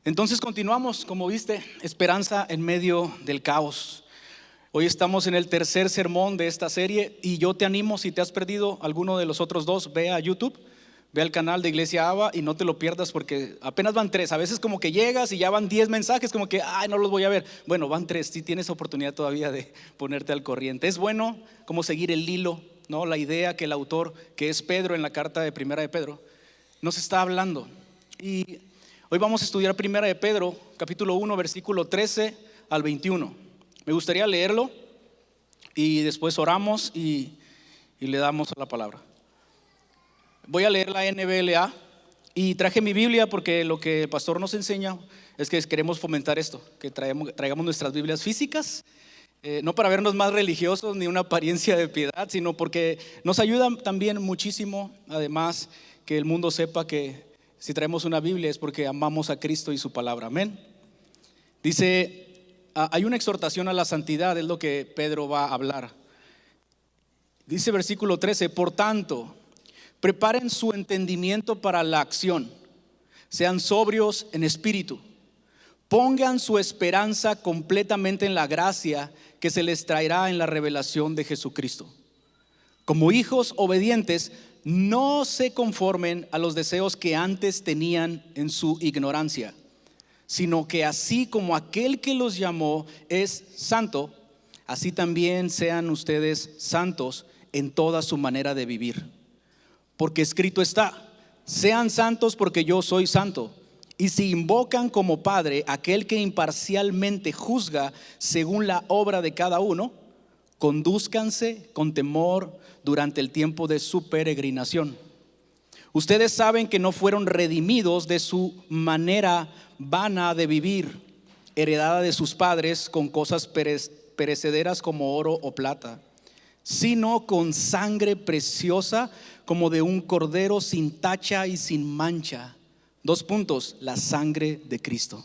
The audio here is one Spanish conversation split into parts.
Entonces continuamos, como viste, esperanza en medio del caos. Hoy estamos en el tercer sermón de esta serie y yo te animo, si te has perdido alguno de los otros dos, ve a YouTube, ve al canal de Iglesia Aba y no te lo pierdas porque apenas van 3. A veces como que llegas y ya van 10 mensajes como que, no los voy a ver. Bueno, van 3, sí tienes oportunidad todavía de ponerte al corriente. Es bueno como seguir el hilo, ¿no? La idea que el autor, que es Pedro en la carta de Primera de Pedro, nos está hablando. Y hoy vamos a estudiar Primera de Pedro, capítulo 1, versículo 13 al 21. Me gustaría leerlo y después oramos y le damos a la palabra. Voy a leer la NBLA y traje mi Biblia porque lo que el pastor nos enseña es que queremos fomentar esto, que traigamos nuestras Biblias físicas, no para vernos más religiosos ni una apariencia de piedad, sino porque nos ayuda también muchísimo, además, que el mundo sepa que si traemos una Biblia es porque amamos a Cristo y su palabra. Amén. Dice, hay una exhortación a la santidad, es lo que Pedro va a hablar. Dice versículo 13, por tanto, preparen su entendimiento para la acción, sean sobrios en espíritu, pongan su esperanza completamente en la gracia que se les traerá en la revelación de Jesucristo. Como hijos obedientes, no se conformen a los deseos que antes tenían en su ignorancia, sino que así como aquel que los llamó es santo, así también sean ustedes santos en toda su manera de vivir. Porque escrito está, sean santos porque yo soy santo. Y si invocan como Padre aquel que imparcialmente juzga según la obra de cada uno, condúzcanse con temor durante el tiempo de su peregrinación. Ustedes saben que no fueron redimidos de su manera vana de vivir, heredada de sus padres con cosas perecederas como oro o plata, sino con sangre preciosa como de un cordero sin tacha y sin mancha. 2 puntos, la sangre de Cristo.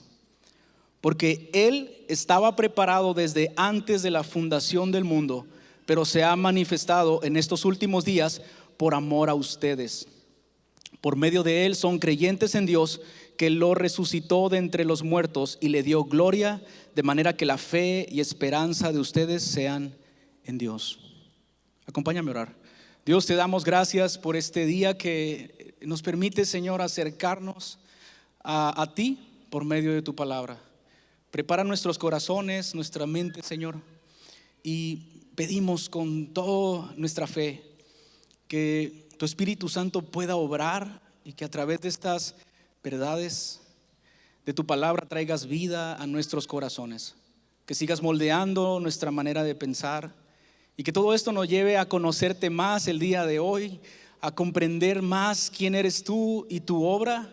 Porque Él estaba preparado desde antes de la fundación del mundo, pero se ha manifestado en estos últimos días por amor a ustedes. Por medio de Él son creyentes en Dios, que lo resucitó de entre los muertos y le dio gloria, de manera que la fe y esperanza de ustedes sean en Dios. Acompáñame a orar. Dios, te damos gracias por este día que nos permite, Señor, acercarnos a ti por medio de tu palabra. Prepara nuestros corazones, nuestra mente, Señor, y pedimos con toda nuestra fe que tu Espíritu Santo pueda obrar y que a través de estas verdades de tu palabra traigas vida a nuestros corazones, que sigas moldeando nuestra manera de pensar y que todo esto nos lleve a conocerte más el día de hoy, a comprender más quién eres tú y tu obra,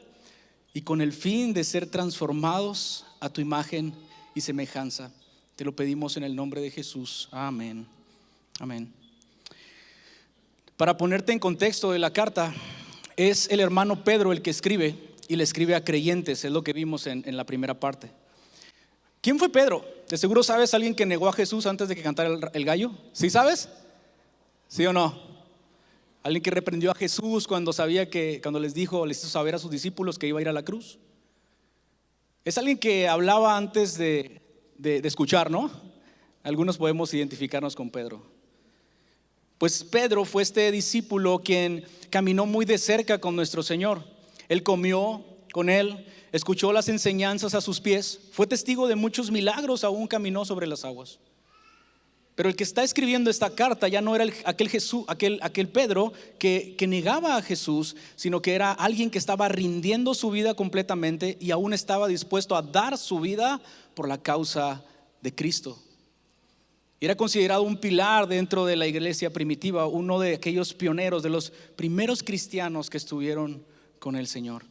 y con el fin de ser transformados a tu imagen y semejanza. Te lo pedimos en el nombre de Jesús. Amén. Amén. Para ponerte en contexto de la carta, es el hermano Pedro el que escribe, y le escribe a creyentes, es lo que vimos en la primera parte. ¿Quién fue Pedro? De seguro sabes, alguien que negó a Jesús antes de que cantara el gallo. ¿Sí sabes? ¿Sí o no? Alguien que reprendió a Jesús cuando les hizo saber a sus discípulos que iba a ir a la cruz. Es alguien que hablaba antes de escuchar, ¿no? Algunos podemos identificarnos con Pedro. Pues Pedro fue este discípulo quien caminó muy de cerca con nuestro Señor. Él comió con Él, escuchó las enseñanzas a sus pies, fue testigo de muchos milagros, aún caminó sobre las aguas. Pero el que está escribiendo esta carta ya no era aquel Pedro que negaba a Jesús, sino que era alguien que estaba rindiendo su vida completamente y aún estaba dispuesto a dar su vida por la causa de Cristo. Era considerado un pilar dentro de la iglesia primitiva, uno de aquellos pioneros, de los primeros cristianos que estuvieron con el Señor.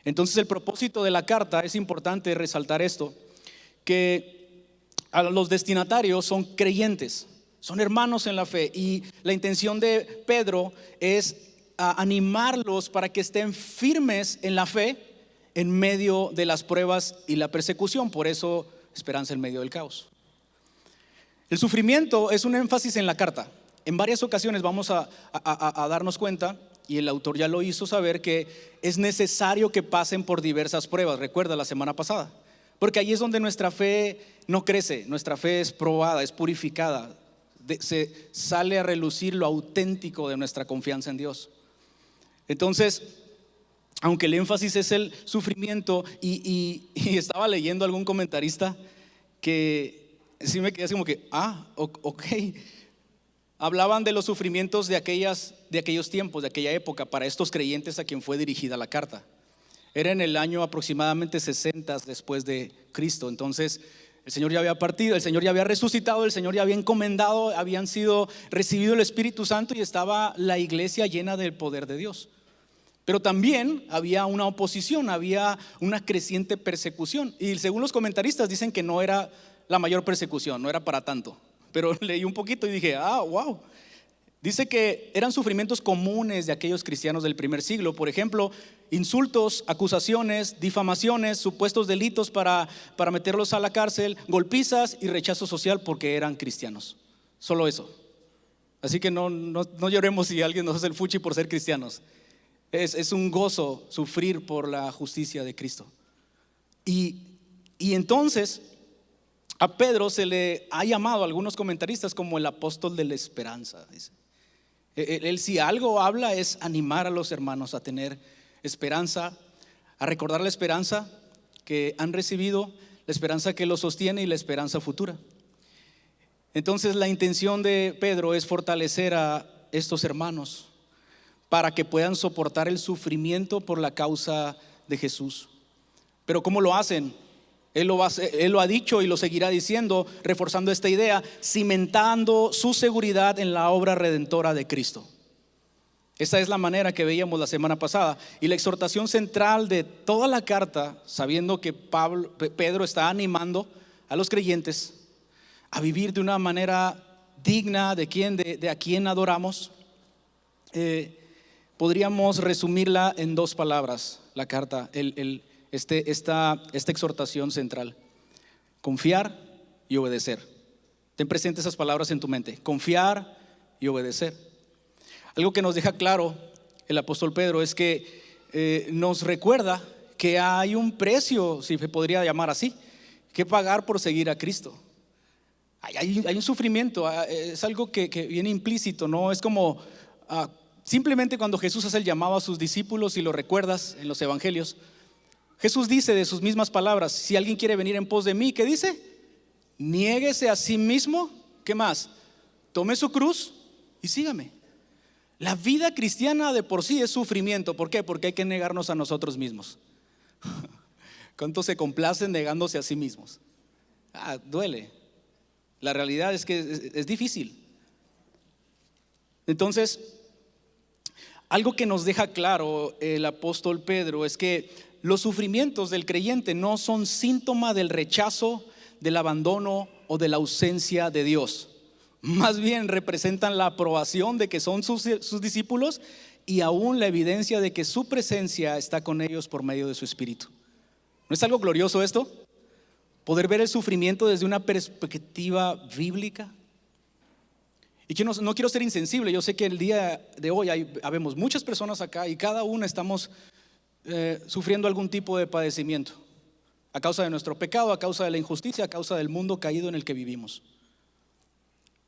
Entonces el propósito de la carta, es importante resaltar esto, que a los destinatarios son creyentes, son hermanos en la fe, y la intención de Pedro es animarlos para que estén firmes en la fe en medio de las pruebas y la persecución. Por eso, esperanza en medio del caos. El sufrimiento es un énfasis en la carta. En varias ocasiones vamos a darnos cuenta y el autor ya lo hizo saber, que es necesario que pasen por diversas pruebas. Recuerda la semana pasada, porque ahí es donde nuestra fe no crece, nuestra fe es probada, es purificada, se sale a relucir lo auténtico de nuestra confianza en Dios. Entonces, aunque el énfasis es el sufrimiento, y estaba leyendo algún comentarista que sí me quedé así como que, ok. Hablaban de los sufrimientos de aquellos tiempos, de aquella época, para estos creyentes a quien fue dirigida la carta. Era en el año aproximadamente 60 después de Cristo. Entonces el Señor ya había partido, el Señor ya había resucitado, el Señor ya había encomendado, habían sido recibido el Espíritu Santo y estaba la iglesia llena del poder de Dios. Pero también había una oposición, había una creciente persecución. Y según los comentaristas dicen que no era la mayor persecución, no era para tanto. Pero leí un poquito y dije, wow. Dice que eran sufrimientos comunes de aquellos cristianos del primer siglo. Por ejemplo, insultos, acusaciones, difamaciones, supuestos delitos para meterlos a la cárcel, golpizas y rechazo social porque eran cristianos. Solo eso. Así que no lloremos si alguien nos hace el fuchi por ser cristianos. Es un gozo sufrir por la justicia de Cristo. Y entonces a Pedro se le ha llamado a algunos comentaristas como el apóstol de la esperanza. Dice. Él si algo habla es animar a los hermanos a tener esperanza, a recordar la esperanza que han recibido, la esperanza que los sostiene y la esperanza futura. Entonces la intención de Pedro es fortalecer a estos hermanos para que puedan soportar el sufrimiento por la causa de Jesús. Pero ¿cómo lo hacen? Él lo ha dicho y lo seguirá diciendo, reforzando esta idea, cimentando su seguridad en la obra redentora de Cristo. Esa es la manera que veíamos la semana pasada. Y la exhortación central de toda la carta, sabiendo que Pedro está animando a los creyentes a vivir de una manera digna de a quien adoramos, podríamos resumirla en dos palabras, la carta, esta exhortación central: confiar y obedecer. Ten presente esas palabras en tu mente: confiar y obedecer. Algo que nos deja claro el apóstol Pedro es que nos recuerda que hay un precio, si se podría llamar así, que pagar por seguir a Cristo. Hay un sufrimiento, es algo que viene implícito, no es como simplemente cuando Jesús hace el llamado a sus discípulos, y lo recuerdas en los evangelios. Jesús dice de sus mismas palabras: si alguien quiere venir en pos de mí, ¿qué dice? Niéguese a sí mismo. ¿Qué más? Tome su cruz y sígame. La vida cristiana de por sí es sufrimiento. ¿Por qué? Porque hay que negarnos a nosotros mismos. ¿Cuántos se complacen negándose a sí mismos? Duele. La realidad es que es difícil. Entonces, algo que nos deja claro el apóstol Pedro es que los sufrimientos del creyente no son síntoma del rechazo, del abandono o de la ausencia de Dios. Más bien representan la aprobación de que son sus discípulos, y aún la evidencia de que su presencia está con ellos por medio de su Espíritu. ¿No es algo glorioso esto? Poder ver el sufrimiento desde una perspectiva bíblica. Y yo no quiero ser insensible. Yo sé que el día de hoy habemos muchas personas acá y cada una estamos sufriendo algún tipo de padecimiento a causa de nuestro pecado, a causa de la injusticia, a causa del mundo caído en el que vivimos.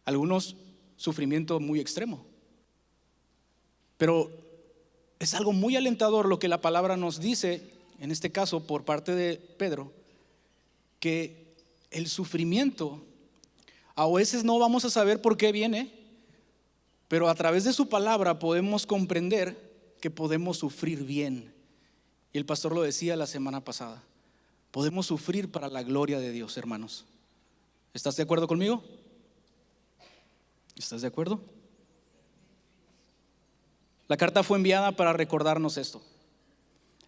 Algunos sufrimiento muy extremo. Pero es algo muy alentador lo que la palabra nos dice, en este caso por parte de Pedro, que el sufrimiento a veces no vamos a saber por qué viene, pero a través de su palabra podemos comprender que podemos sufrir bien. Y el pastor lo decía la semana pasada: podemos sufrir para la gloria de Dios, hermanos. ¿Estás de acuerdo conmigo? ¿Estás de acuerdo? La carta fue enviada para recordarnos esto.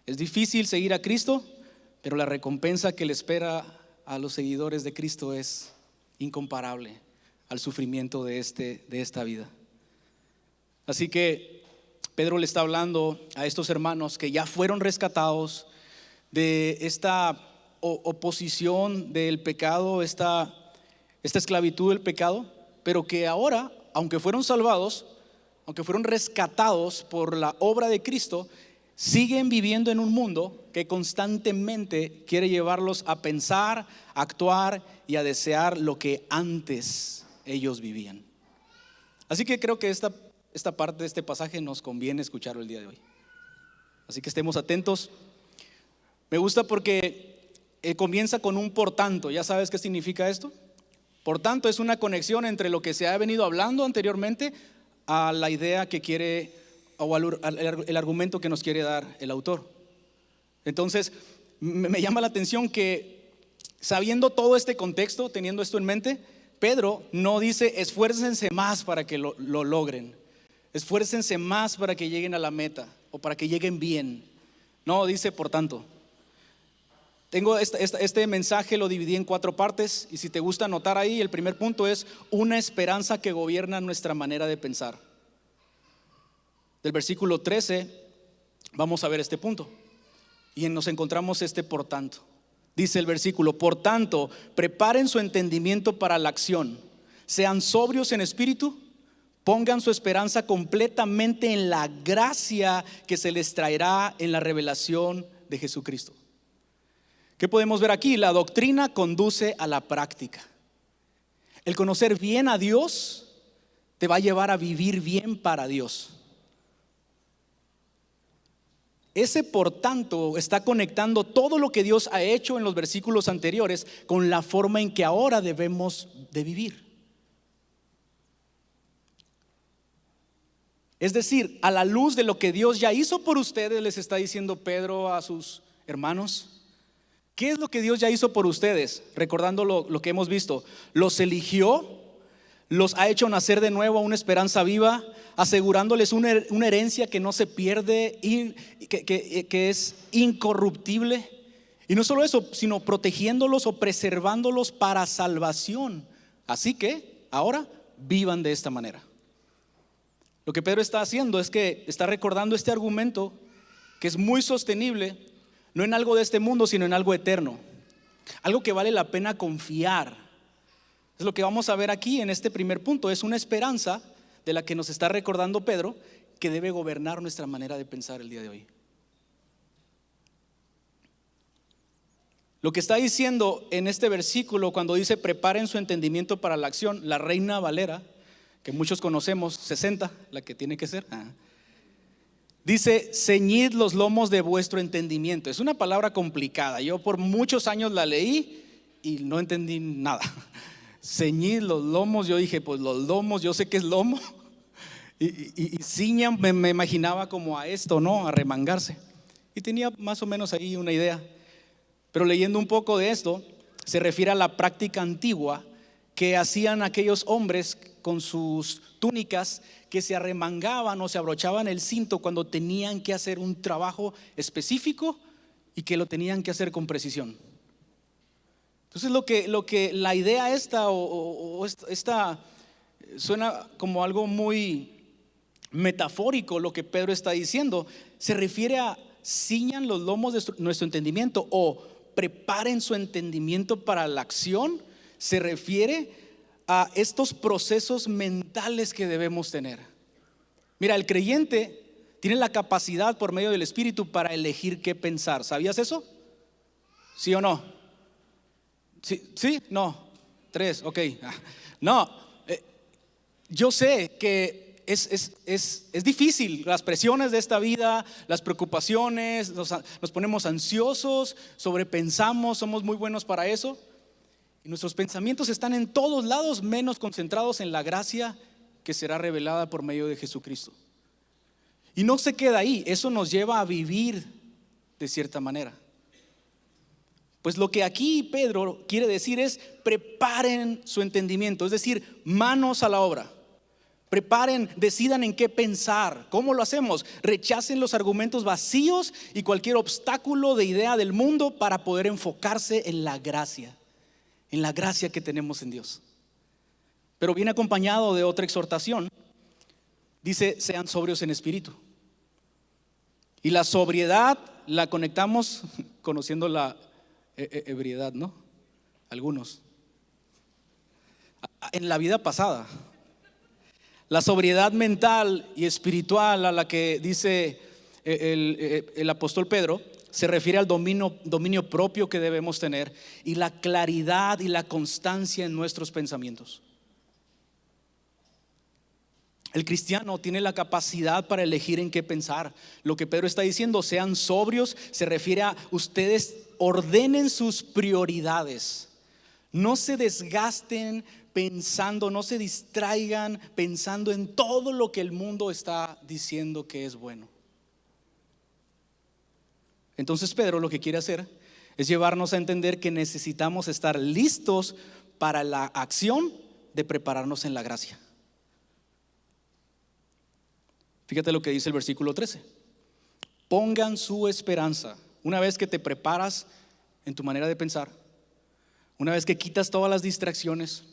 Es difícil seguir a Cristo, pero la recompensa que le espera a los seguidores de Cristo es incomparable al sufrimiento de esta vida. Así que Pedro le está hablando a estos hermanos que ya fueron rescatados de esta oposición del pecado, esta esclavitud del pecado, pero que ahora, aunque fueron salvados, aunque fueron rescatados por la obra de Cristo, siguen viviendo en un mundo que constantemente quiere llevarlos a pensar, a actuar y a desear lo que antes ellos vivían. Así que creo que esta parte de este pasaje nos conviene escucharlo el día de hoy. Así que estemos atentos. Me gusta porque comienza con un por tanto. ¿Ya sabes qué significa esto? Por tanto, es una conexión entre lo que se ha venido hablando anteriormente a la idea que quiere, o el argumento que nos quiere dar el autor. Entonces, me llama la atención que, sabiendo todo este contexto, teniendo esto en mente, Pedro no dice esfuércense más para que lo logren, esfuércense más para que lleguen a la meta o para que lleguen bien. No, dice por tanto. Tengo este mensaje, lo dividí en 4 partes, y si te gusta anotar ahí, el primer punto es una esperanza que gobierna nuestra manera de pensar. Del versículo 13 vamos a ver este punto, y nos encontramos este por tanto. Dice el versículo: por tanto, preparen su entendimiento para la acción, sean sobrios en espíritu, pongan su esperanza completamente en la gracia que se les traerá en la revelación de Jesucristo. ¿Qué podemos ver aquí? La doctrina conduce a la práctica. El conocer bien a Dios te va a llevar a vivir bien para Dios. Ese por tanto está conectando todo lo que Dios ha hecho en los versículos anteriores con la forma en que ahora debemos de vivir. Es decir, a la luz de lo que Dios ya hizo por ustedes, les está diciendo Pedro a sus hermanos. ¿Qué es lo que Dios ya hizo por ustedes? Recordando lo que hemos visto. Los eligió, los ha hecho nacer de nuevo a una esperanza viva, asegurándoles una herencia que no se pierde y que es incorruptible. Y no solo eso, sino protegiéndolos o preservándolos para salvación. Así que ahora vivan de esta manera. Lo que Pedro está haciendo es que está recordando este argumento que es muy sostenible, no en algo de este mundo, sino en algo eterno, algo que vale la pena confiar. Es lo que vamos a ver aquí en este primer punto. Es una esperanza de la que nos está recordando Pedro, que debe gobernar nuestra manera de pensar el día de hoy. Lo que está diciendo en este versículo, cuando dice preparen su entendimiento para la acción, la Reina Valera, que muchos conocemos, 60, la que tiene que ser, dice: ceñid los lomos de vuestro entendimiento. Es una palabra complicada. Yo por muchos años la leí y no entendí nada. Ceñid los lomos. Yo dije, pues los lomos, yo sé que es lomo. Y ciñan, me imaginaba como a esto, ¿no? A remangarse. Y tenía más o menos ahí una idea. Pero leyendo un poco de esto, se refiere a la práctica antigua que hacían aquellos hombres con sus túnicas, que se arremangaban o se abrochaban el cinto cuando tenían que hacer un trabajo específico y que lo tenían que hacer con precisión. Entonces lo que la idea esta suena como algo muy metafórico. Lo que Pedro está diciendo se refiere a ciñan los lomos de nuestro entendimiento o preparen su entendimiento para la acción. Se refiere a estos procesos mentales que debemos tener. Mira, el creyente tiene la capacidad por medio del Espíritu para elegir qué pensar. ¿Sabías eso? ¿Sí o no? ¿Sí? No. 3, ok. No, yo sé que es difícil. Las presiones de esta vida, las preocupaciones, nos ponemos ansiosos, sobrepensamos, somos muy buenos para eso. Y nuestros pensamientos están en todos lados, menos concentrados en la gracia que será revelada por medio de Jesucristo. Y no se queda ahí, eso nos lleva a vivir de cierta manera. Pues lo que aquí Pedro quiere decir es: preparen su entendimiento, es decir, manos a la obra. Preparen, decidan en qué pensar. ¿Cómo lo hacemos? Rechacen los argumentos vacíos y cualquier obstáculo de idea del mundo para poder enfocarse en la gracia que tenemos en Dios. Pero viene acompañado de otra exhortación. Dice: sean sobrios en espíritu. Y la sobriedad la conectamos conociendo la ebriedad, ¿no? Algunos. En la vida pasada. La sobriedad mental y espiritual a la que dice el apóstol Pedro se refiere al dominio propio que debemos tener y la claridad y la constancia en nuestros pensamientos. El cristiano tiene la capacidad para elegir en qué pensar. Lo que Pedro está diciendo, sean sobrios, se refiere a ustedes ordenen sus prioridades. No se desgasten pensando, no se distraigan pensando en todo lo que el mundo está diciendo que es bueno. Entonces Pedro lo que quiere hacer es llevarnos a entender que necesitamos estar listos para la acción de prepararnos en la gracia. Fíjate lo que dice el versículo 13. Pongan su esperanza. Una vez que te preparas en tu manera de pensar, una vez que quitas todas las distracciones,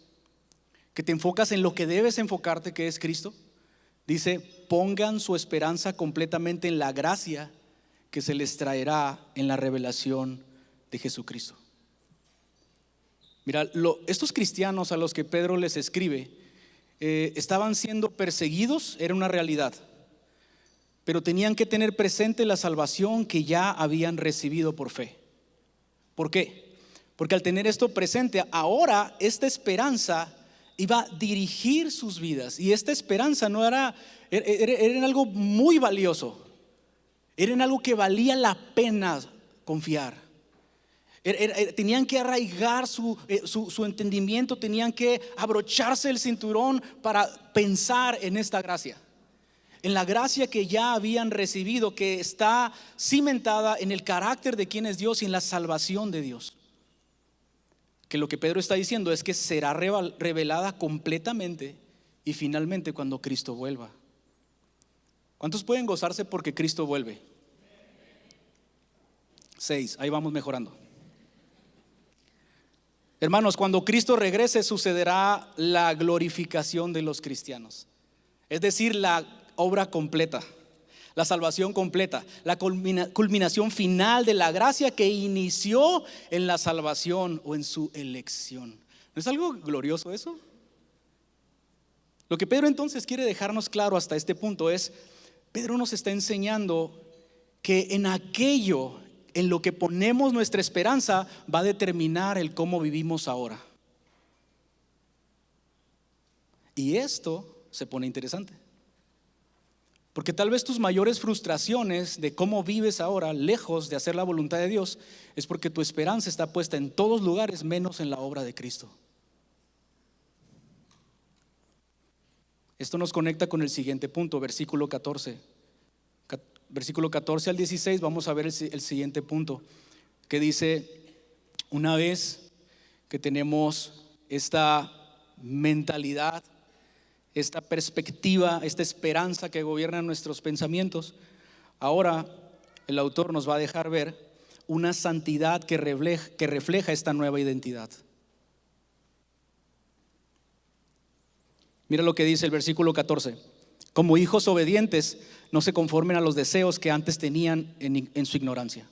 que te enfocas en lo que debes enfocarte, que es Cristo, dice, pongan su esperanza completamente en la gracia que se les traerá en la revelación de Jesucristo. Mira, estos cristianos a los que Pedro les escribe estaban siendo perseguidos, era una realidad, pero tenían que tener presente la salvación que ya habían recibido por fe. ¿Por qué? Porque al tener esto presente, ahora esta esperanza iba a dirigir sus vidas. Y esta esperanza no era en algo muy valioso, era en algo que valía la pena confiar. Tenían que arraigar su entendimiento, tenían que abrocharse el cinturón para pensar en esta gracia, en la gracia que ya habían recibido, que está cimentada en el carácter de quién es Dios y en la salvación de Dios. Que lo que Pedro está diciendo es que será revelada completamente y finalmente cuando Cristo vuelva. ¿Cuántos pueden gozarse porque Cristo vuelve? 6, ahí vamos mejorando. Hermanos, cuando Cristo regrese sucederá la glorificación de los cristianos. Es decir, la obra completa, la salvación completa, la culminación final de la gracia que inició en la salvación o en su elección. ¿No es algo glorioso eso? Lo que Pedro entonces quiere dejarnos claro hasta este punto es, Pedro nos está enseñando que en aquello en lo que ponemos nuestra esperanza va a determinar el cómo vivimos ahora. Y esto se pone interesante, porque tal vez tus mayores frustraciones de cómo vives ahora, lejos de hacer la voluntad de Dios, es porque tu esperanza está puesta en todos lugares menos en la obra de Cristo. Esto nos conecta con el siguiente punto, versículo 14. Versículo 14 al 16, vamos a ver el siguiente punto, que dice, una vez que tenemos esta mentalidad, esta perspectiva, esta esperanza que gobierna nuestros pensamientos, ahora el autor nos va a dejar ver una santidad que refleja esta nueva identidad. Mira lo que dice el versículo 14. Como hijos obedientes, no se conformen a los deseos que antes tenían en su ignorancia,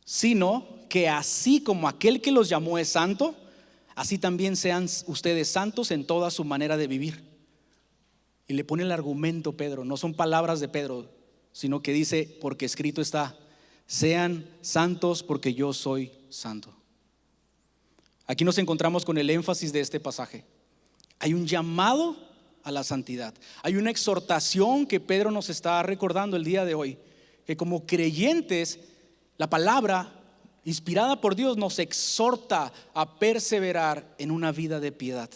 sino que así como aquel que los llamó es santo, así también sean ustedes santos en toda su manera de vivir. Y le pone el argumento Pedro, no son palabras de Pedro, sino que dice, porque escrito está, sean santos porque yo soy santo. Aquí nos encontramos con el énfasis de este pasaje. Hay un llamado a la santidad. Hay una exhortación que Pedro nos está recordando el día de hoy, que como creyentes, la palabra inspirada por Dios nos exhorta a perseverar en una vida de piedad.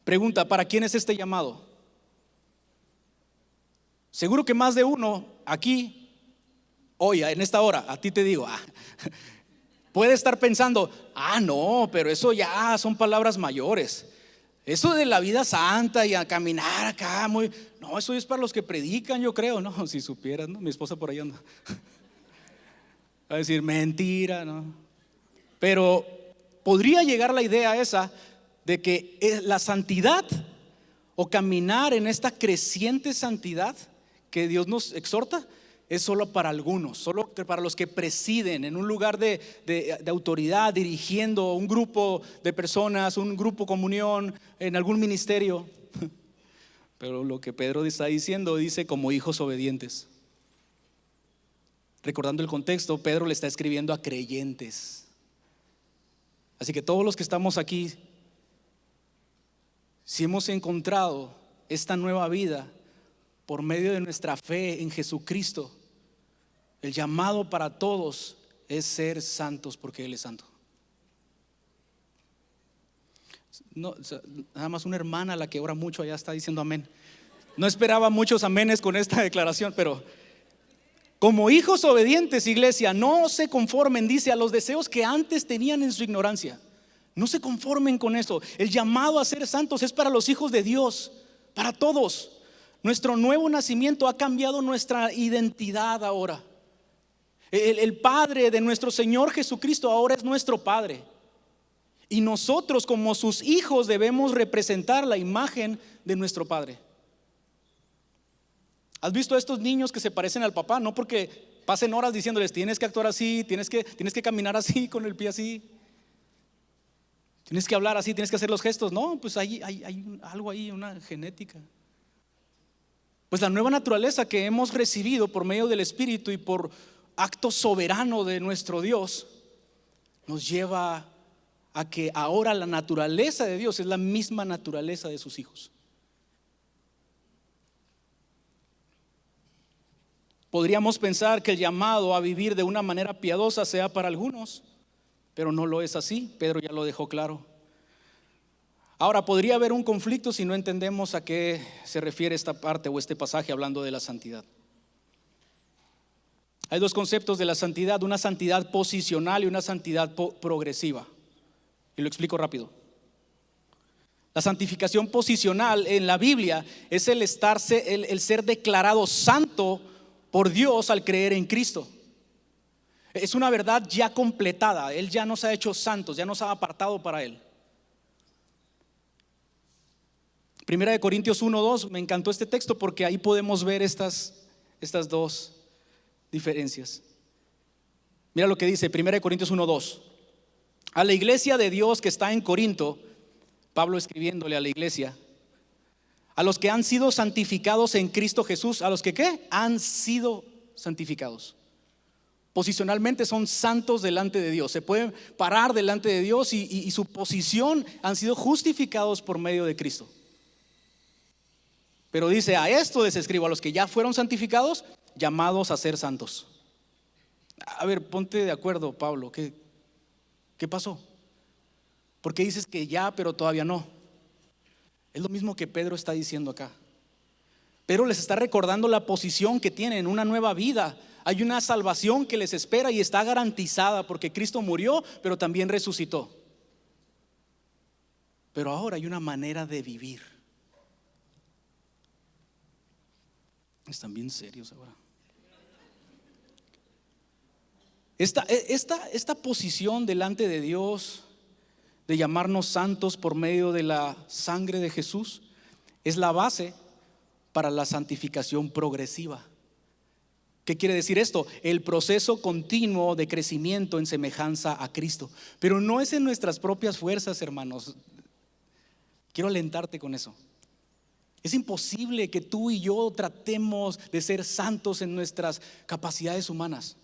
Pregunta, ¿para quién es este llamado? Seguro que más de uno aquí, hoy, en esta hora, a ti te digo, puede estar pensando, no, pero eso ya son palabras mayores. Eso de la vida santa y a caminar acá, no, eso es para los que predican, yo creo, no, si supieras, ¿no? Mi esposa por ahí anda. Va a decir, mentira, ¿no? Pero podría llegar la idea esa de que la santidad o caminar en esta creciente santidad que Dios nos exhorta es solo para algunos, solo para los que presiden en un lugar de autoridad, dirigiendo un grupo de personas, un grupo comunión, en algún ministerio. Pero lo que Pedro está diciendo, dice como hijos obedientes. Recordando el contexto, Pedro le está escribiendo a creyentes. Así que todos los que estamos aquí, si hemos encontrado esta nueva vida por medio de nuestra fe en Jesucristo, el llamado para todos es ser santos porque Él es santo. No, nada más una hermana, la que ora mucho allá, está diciendo amén. No esperaba muchos amenes con esta declaración, pero como hijos obedientes, iglesia, no se conformen, dice, a los deseos que antes tenían en su ignorancia. No se conformen con eso. El llamado a ser santos es para los hijos de Dios, para todos. Nuestro nuevo nacimiento ha cambiado nuestra identidad ahora. El Padre de nuestro Señor Jesucristo ahora es nuestro Padre. Y nosotros como sus hijos debemos representar la imagen de nuestro Padre. ¿Has visto a estos niños que se parecen al papá? No porque pasen horas diciéndoles tienes que actuar así, tienes que caminar así, con el pie así, tienes que hablar así, tienes que hacer los gestos. No, pues hay algo ahí, una genética. Pues la nueva naturaleza que hemos recibido por medio del Espíritu y por acto soberano de nuestro Dios nos lleva a que ahora la naturaleza de Dios es la misma naturaleza de sus hijos. Podríamos pensar que el llamado a vivir de una manera piadosa sea para algunos, pero no lo es así. Pedro ya lo dejó claro. Ahora, podría haber un conflicto si no entendemos a qué se refiere esta parte o este pasaje hablando de la santidad. Hay dos conceptos de la santidad, una santidad posicional y una santidad progresiva. Y lo explico rápido. La santificación posicional en la Biblia es el ser declarado santo por Dios al creer en Cristo. Es una verdad ya completada. Él ya nos ha hecho santos, ya nos ha apartado para Él. Primera de Corintios 1:2, me encantó este texto porque ahí podemos ver estas dos diferencias. Mira lo que dice Primera de Corintios 1:2. A la iglesia de Dios que está en Corinto, Pablo escribiéndole a la iglesia, a los que han sido santificados en Cristo Jesús, a los que ¿qué? Han sido santificados. Posicionalmente son santos delante de Dios, se pueden parar delante de Dios y su posición han sido justificados por medio de Cristo. Pero dice, a esto les escribo, a los que ya fueron santificados, llamados a ser santos. A ver, ponte de acuerdo, Pablo, ¿qué pasó? ¿Por qué dices que ya, pero todavía no? Es lo mismo que Pedro está diciendo acá. Pedro les está recordando la posición que tienen, una nueva vida. Hay una salvación que les espera y está garantizada porque Cristo murió, pero también resucitó. Pero ahora hay una manera de vivir. Están bien serios ahora. Esta posición delante de Dios de llamarnos santos por medio de la sangre de Jesús es la base para la santificación progresiva. ¿Qué quiere decir esto? El proceso continuo de crecimiento en semejanza a Cristo. Pero no es en nuestras propias fuerzas, hermanos. Quiero alentarte con eso. Es imposible que tú y yo tratemos de ser santos en nuestras capacidades humanas.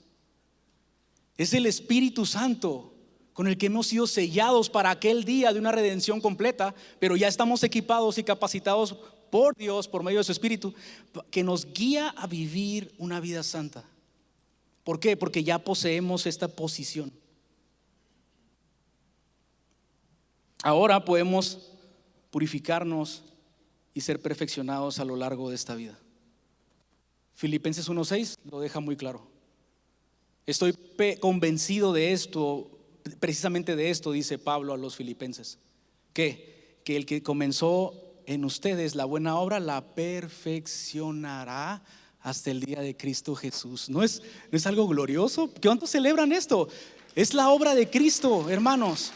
Es el Espíritu Santo con el que hemos sido sellados para aquel día de una redención completa, pero ya estamos equipados y capacitados por Dios, por medio de su Espíritu, que nos guía a vivir una vida santa. ¿Por qué? Porque ya poseemos esta posición. Ahora podemos purificarnos y ser perfeccionados a lo largo de esta vida. Filipenses 1:6 lo deja muy claro. Estoy convencido de esto, precisamente de esto dice Pablo a los filipenses, que el que comenzó en ustedes la buena obra la perfeccionará hasta el día de Cristo Jesús. ¿No es algo glorioso? ¿Cuántos celebran esto? Es la obra de Cristo, hermanos.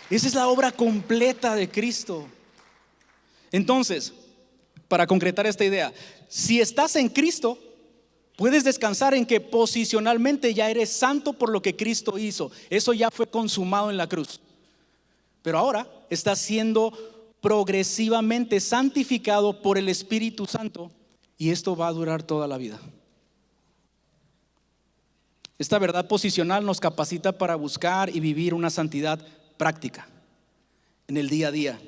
Esa es la obra completa de Cristo. Entonces, para concretar esta idea, si estás en Cristo, puedes descansar en que posicionalmente ya eres santo por lo que Cristo hizo. Eso ya fue consumado en la cruz. Pero ahora estás siendo progresivamente santificado por el Espíritu Santo, y esto va a durar toda la vida. Esta verdad posicional nos capacita para buscar y vivir una santidad práctica en el día a día.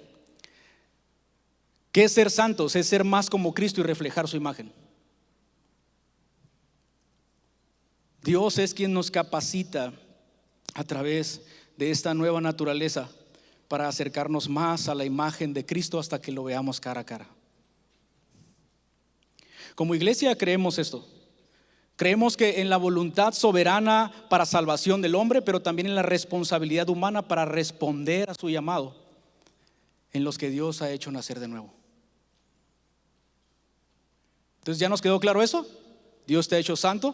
¿Qué es ser santos? Es ser más como Cristo y reflejar su imagen. Dios es quien nos capacita a través de esta nueva naturaleza para acercarnos más a la imagen de Cristo hasta que lo veamos cara a cara. Como iglesia creemos esto. Creemos que en la voluntad soberana para salvación del hombre, pero también en la responsabilidad humana para responder a su llamado, en los que Dios ha hecho nacer de nuevo. Entonces, ¿ya nos quedó claro eso? Dios te ha hecho santo,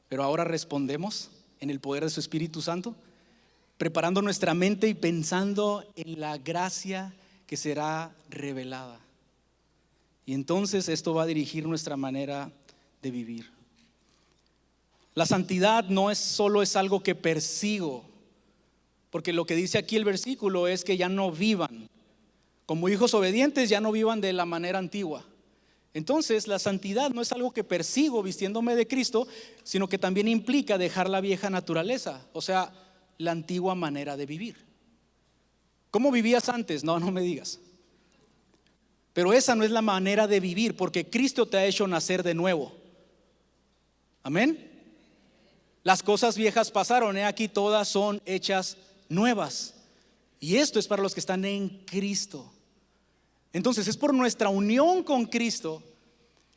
pero ahora respondemos en el poder de su Espíritu Santo, preparando nuestra mente y pensando en la gracia que será revelada. Y entonces esto va a dirigir nuestra manera de vivir. La santidad no es solo algo que persigo, porque lo que dice aquí el versículo es que ya no vivan como hijos obedientes, ya no vivan de la manera antigua. Entonces la santidad no es algo que persigo vistiéndome de Cristo, sino que también implica dejar la vieja naturaleza, o sea, la antigua manera de vivir. ¿Cómo vivías antes? No me digas. Pero esa no es la manera de vivir, porque Cristo te ha hecho nacer de nuevo. Amén. Las cosas viejas pasaron, aquí todas son hechas nuevas. Y esto es para los que están en Cristo. Entonces es por nuestra unión con Cristo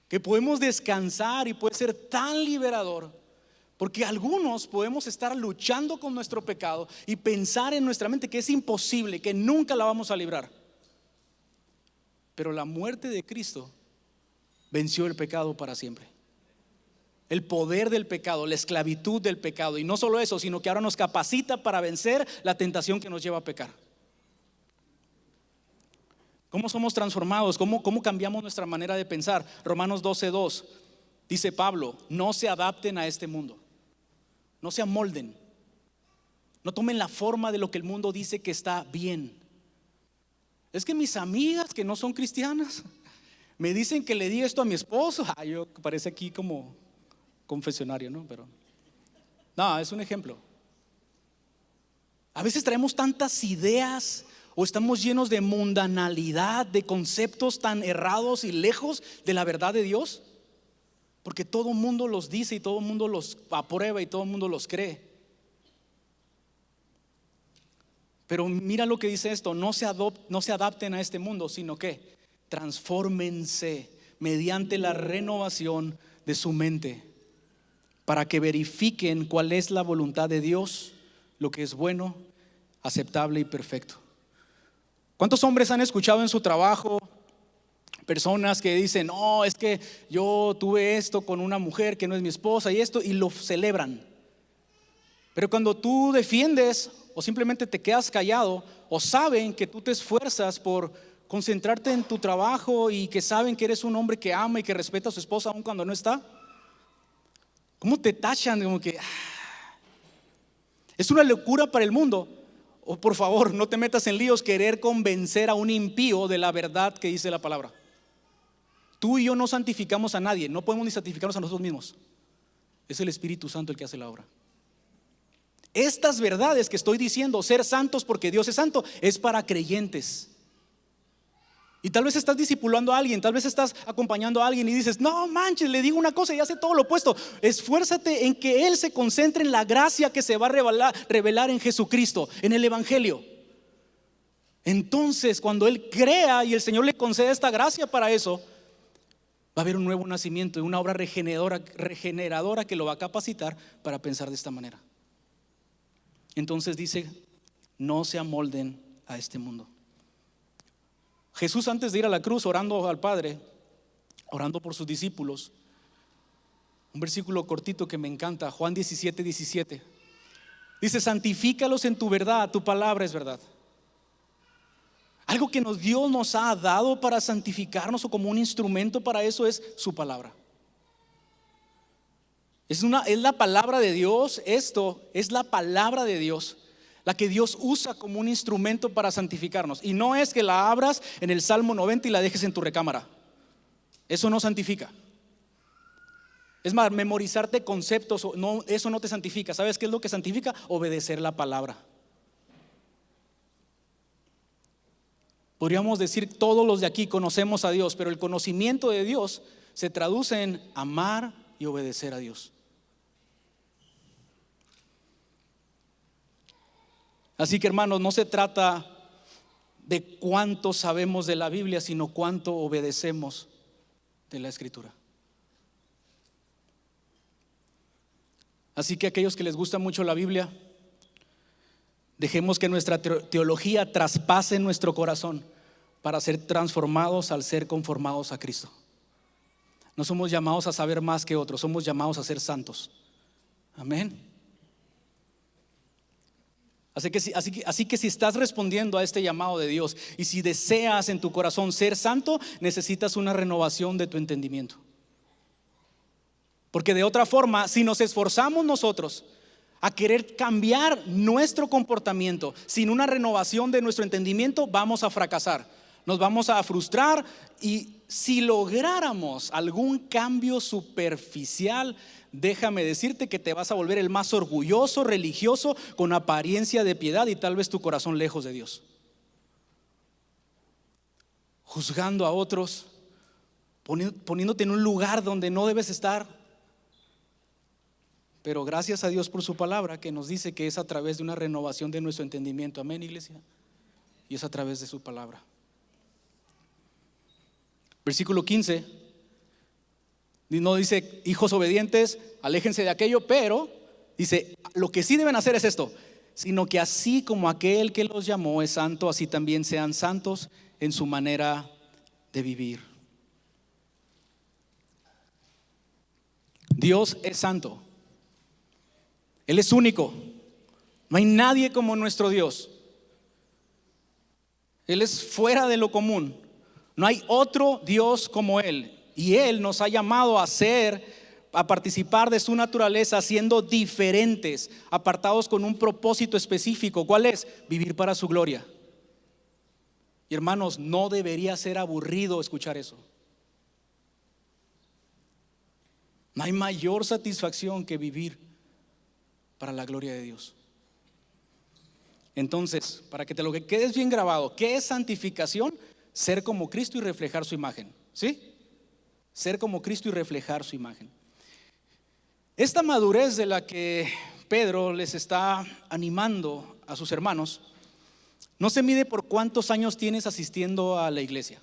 que podemos descansar y puede ser tan liberador, porque algunos podemos estar luchando con nuestro pecado y pensar en nuestra mente que es imposible, que nunca la vamos a librar. Pero la muerte de Cristo venció el pecado para siempre. El poder del pecado, la esclavitud del pecado. Y no solo eso, sino que ahora nos capacita para vencer la tentación que nos lleva a pecar. ¿Cómo somos transformados? ¿Cómo cambiamos nuestra manera de pensar? Romanos 12:2 dice Pablo: no se adapten a este mundo, no se amolden, no tomen la forma de lo que el mundo dice que está bien. Es que mis amigas que no son cristianas me dicen que le diga esto a mi esposo. Yo parece aquí como confesionario, ¿no? Pero no, es un ejemplo. A veces traemos tantas ideas o estamos llenos de mundanalidad, de conceptos tan errados y lejos de la verdad de Dios, porque todo el mundo los dice y todo el mundo los aprueba y todo el mundo los cree. Pero mira lo que dice esto: no se adapten a este mundo, sino que transfórmense mediante la renovación de su mente, para que verifiquen cuál es la voluntad de Dios, lo que es bueno, aceptable y perfecto. ¿Cuántos hombres han escuchado en su trabajo personas que dicen: no, es que yo tuve esto con una mujer que no es mi esposa y esto, y lo celebran? Pero cuando tú defiendes o simplemente te quedas callado, o saben que tú te esfuerzas por concentrarte en tu trabajo y que saben que eres un hombre que ama y que respeta a su esposa aun cuando no está, ¿cómo te tachan? Como que es una locura para el mundo. O por favor, no te metas en líos querer convencer a un impío de la verdad que dice la palabra. Tú y yo no santificamos a nadie, no podemos ni santificarnos a nosotros mismos. Es el Espíritu Santo el que hace la obra. Estas verdades que estoy diciendo, ser santos porque Dios es santo, es para creyentes. Y tal vez estás discipulando a alguien, tal vez estás acompañando a alguien y dices: no manches, le digo una cosa y hace todo lo opuesto. Esfuérzate en que él se concentre en la gracia que se va a revelar en Jesucristo, en el Evangelio. Entonces, cuando él crea y el Señor le concede esta gracia para eso, va a haber un nuevo nacimiento y una obra regeneradora que lo va a capacitar para pensar de esta manera. Entonces dice: no se amolden a este mundo. Jesús, antes de ir a la cruz, orando al Padre, orando por sus discípulos, un versículo cortito que me encanta, Juan 17:17, dice: santifícalos en tu verdad, tu palabra es verdad. Algo que Dios nos ha dado para santificarnos, o como un instrumento para eso, es su palabra. Es la palabra de Dios. Esto es la palabra de Dios, la que Dios usa como un instrumento para santificarnos. Y no es que la abras en el Salmo 90 y la dejes en tu recámara. Eso no santifica. Es más, memorizarte conceptos, no, eso no te santifica. ¿Sabes qué es lo que santifica? Obedecer la palabra. Podríamos decir, todos los de aquí conocemos a Dios, pero el conocimiento de Dios se traduce en amar y obedecer a Dios. Así que, hermanos, no se trata de cuánto sabemos de la Biblia, sino cuánto obedecemos de la Escritura. Así que aquellos que les gusta mucho la Biblia, dejemos que nuestra teología traspase nuestro corazón para ser transformados al ser conformados a Cristo. No somos llamados a saber más que otros, somos llamados a ser santos. Amén. Así que si estás respondiendo a este llamado de Dios y si deseas en tu corazón ser santo, necesitas una renovación de tu entendimiento. Porque de otra forma, si nos esforzamos nosotros a querer cambiar nuestro comportamiento sin una renovación de nuestro entendimiento, vamos a fracasar, nos vamos a frustrar. Y si lográramos algún cambio superficial, déjame decirte que te vas a volver el más orgulloso, religioso, con apariencia de piedad y tal vez tu corazón lejos de Dios, juzgando a otros, poniéndote en un lugar donde no debes estar. Pero gracias a Dios por su palabra, que nos dice que es a través de una renovación de nuestro entendimiento. Amén, iglesia. Y es a través de su palabra. Versículo 15 no dice, hijos obedientes, aléjense de aquello, pero dice, lo que sí deben hacer es esto: sino que así como aquel que los llamó es santo, así también sean santos en su manera de vivir. Dios es santo. Él es único. No hay nadie como nuestro Dios. Él es fuera de lo común. No hay otro Dios como Él. Y Él nos ha llamado a participar de su naturaleza, siendo diferentes, apartados con un propósito específico. ¿Cuál es? Vivir para su gloria. Y hermanos, no debería ser aburrido escuchar eso. No hay mayor satisfacción que vivir para la gloria de Dios. Entonces, para que te lo quedes bien grabado, ¿qué es santificación? Ser como Cristo y reflejar su imagen. ¿Sí? Ser como Cristo y reflejar su imagen. Esta madurez de la que Pedro les está animando a sus hermanos no se mide por cuántos años tienes asistiendo a la iglesia.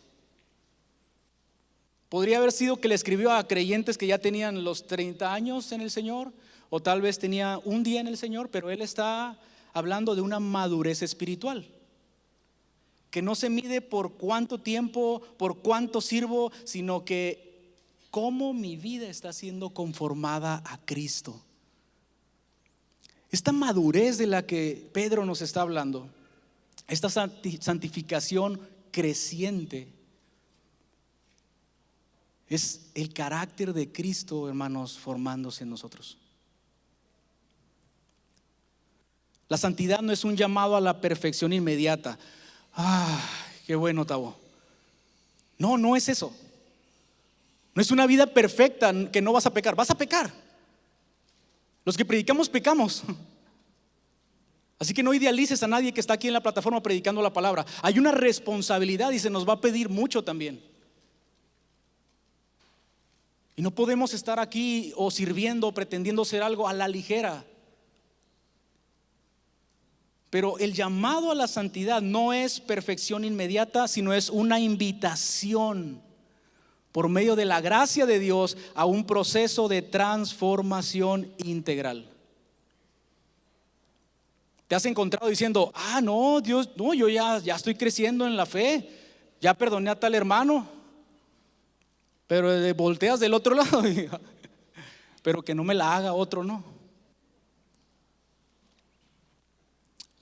Podría haber sido que le escribió a creyentes que ya tenían los 30 años en el Señor, o tal vez tenía un día en el Señor, pero él está hablando de una madurez espiritual que no se mide por cuánto tiempo, por cuánto sirvo, sino que cómo mi vida está siendo conformada a Cristo. Esta madurez de la que Pedro nos está hablando, esta santificación creciente, es el carácter de Cristo, hermanos, formándose en nosotros. La santidad no es un llamado a la perfección inmediata. Qué bueno, Tavo. No, no es eso. No es una vida perfecta que no vas a pecar. Vas a pecar. Los que predicamos, pecamos. Así que no idealices a nadie que está aquí en la plataforma predicando la palabra. Hay una responsabilidad y se nos va a pedir mucho también. Y no podemos estar aquí o sirviendo o pretendiendo ser algo a la ligera. Pero el llamado a la santidad no es perfección inmediata, sino es una invitación por medio de la gracia de Dios a un proceso de transformación integral. ¿Te has encontrado diciendo, no, Dios, no, yo ya estoy creciendo en la fe, ya perdoné a tal hermano? Pero volteas del otro lado, pero que no me la haga otro, no.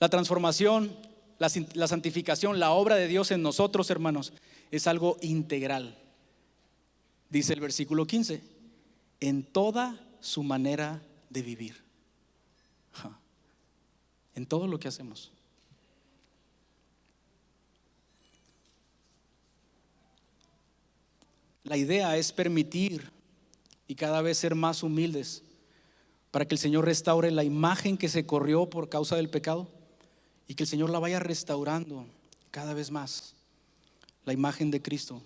La transformación la santificación, la obra de Dios en nosotros, hermanos, es algo integral. Dice el versículo 15, en toda su manera de vivir. En todo lo que hacemos. La idea es permitir y cada vez ser más humildes para que el Señor restaure la imagen que se corrió por causa del pecado y que el Señor la vaya restaurando cada vez más, la imagen de Cristo.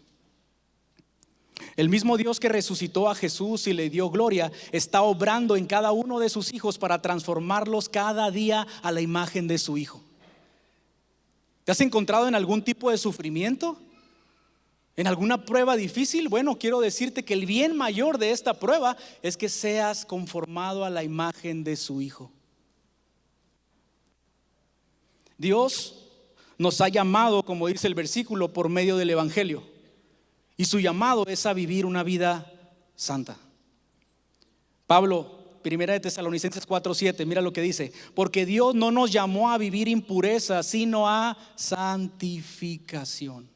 El mismo Dios que resucitó a Jesús y le dio gloria está obrando en cada uno de sus hijos para transformarlos cada día a la imagen de su Hijo. ¿Te has encontrado en algún tipo de sufrimiento? ¿En alguna prueba difícil? Bueno, quiero decirte que el bien mayor de esta prueba es que seas conformado a la imagen de su Hijo. Dios nos ha llamado, como dice el versículo, por medio del Evangelio. Y su llamado es a vivir una vida santa. Pablo, Primera de Tesalonicenses 4:7, mira lo que dice: porque Dios no nos llamó a vivir impureza, sino a santificación.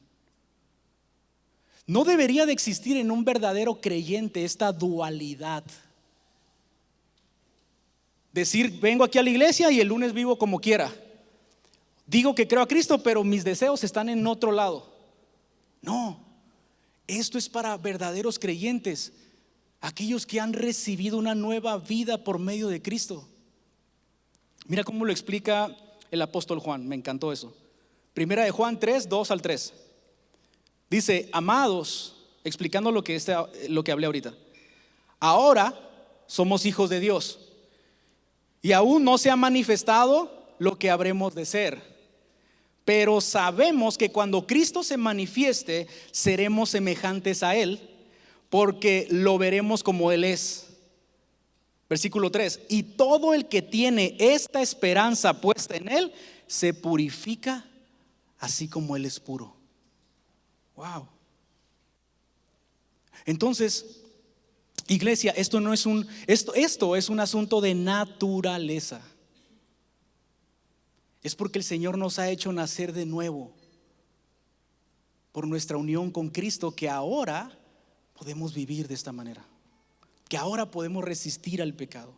No debería de existir en un verdadero creyente esta dualidad. Decir, vengo aquí a la iglesia y el lunes vivo como quiera. Digo que creo a Cristo, pero mis deseos están en otro lado. No, esto es para verdaderos creyentes, aquellos que han recibido una nueva vida por medio de Cristo. Mira cómo lo explica el apóstol Juan, me encantó eso. Primera de Juan 3, 2 al 3. Dice, amados, explicando lo que hablé ahorita, ahora somos hijos de Dios y aún no se ha manifestado lo que habremos de ser. Pero sabemos que cuando Cristo se manifieste, seremos semejantes a Él, porque lo veremos como Él es. Versículo 3, y todo el que tiene esta esperanza puesta en Él, se purifica así como Él es puro. Wow. Entonces, iglesia, esto es un asunto de naturaleza. Es porque el Señor nos ha hecho nacer de nuevo por nuestra unión con Cristo, que ahora podemos vivir de esta manera, que ahora podemos resistir al pecado.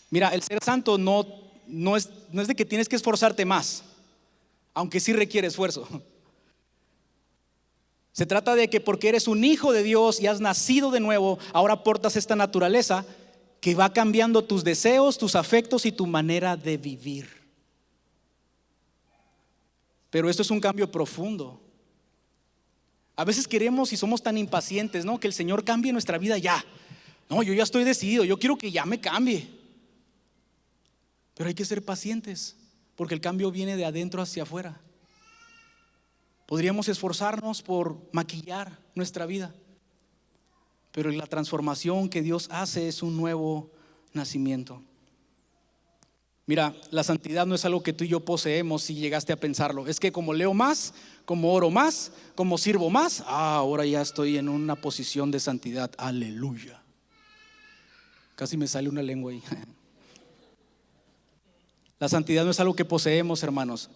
Mira, el ser santo no es de que tienes que esforzarte más, aunque sí requiere esfuerzo. Se trata de que porque eres un hijo de Dios y has nacido de nuevo, ahora portas esta naturaleza que va cambiando tus deseos, tus afectos y tu manera de vivir. Pero esto es un cambio profundo. A veces queremos y somos tan impacientes, ¿no? Que el Señor cambie nuestra vida ya. No, yo ya estoy decidido, yo quiero que ya me cambie. Pero hay que ser pacientes, porque el cambio viene de adentro hacia afuera. Podríamos esforzarnos por maquillar nuestra vida, pero la transformación que Dios hace es un nuevo nacimiento. Mira, la santidad no es algo que tú y yo poseemos si llegaste a pensarlo. Es que como leo más, como oro más, como sirvo más, ahora ya estoy en una posición de santidad. Aleluya. Casi me sale una lengua ahí. La santidad no es algo que poseemos, hermanos.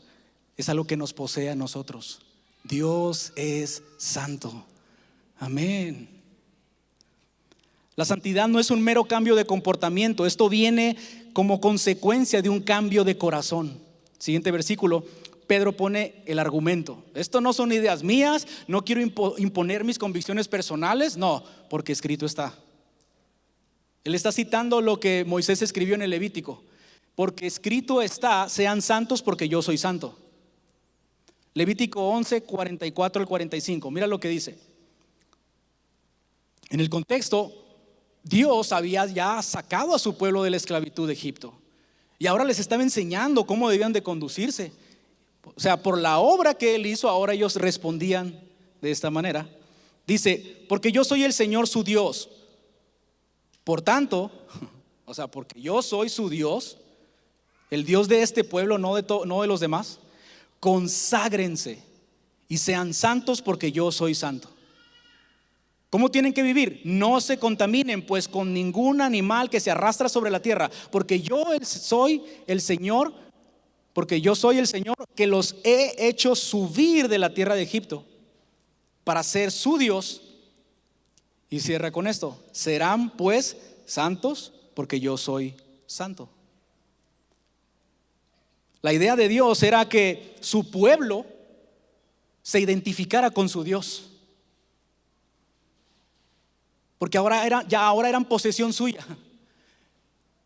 Es algo que nos posee a nosotros. Dios es santo. Amén. La santidad no es un mero cambio de comportamiento. Esto viene como consecuencia de un cambio de corazón. Siguiente versículo, Pedro pone el argumento. Esto no son ideas mías, no quiero imponer mis convicciones personales, no, porque escrito está. Él está citando lo que Moisés escribió en el Levítico. Porque escrito está, sean santos porque yo soy santo. Levítico 11, 44 al 45. Mira lo que dice. En el contexto, Dios había ya sacado a su pueblo de la esclavitud de Egipto y ahora les estaba enseñando cómo debían de conducirse. O sea, por la obra que Él hizo, ahora ellos respondían de esta manera. Dice, porque yo soy el Señor su Dios. Por tanto, o sea, porque yo soy su Dios, el Dios de este pueblo, no de los demás, conságrense y sean santos porque yo soy santo. ¿Cómo tienen que vivir? No se contaminen pues con ningún animal que se arrastra sobre la tierra, porque yo soy el Señor, porque yo soy el Señor que los he hecho subir de la tierra de Egipto para ser su Dios. Y cierra con esto: serán pues santos porque yo soy santo. La idea de Dios era que su pueblo se identificara con su Dios, porque ahora eran posesión suya.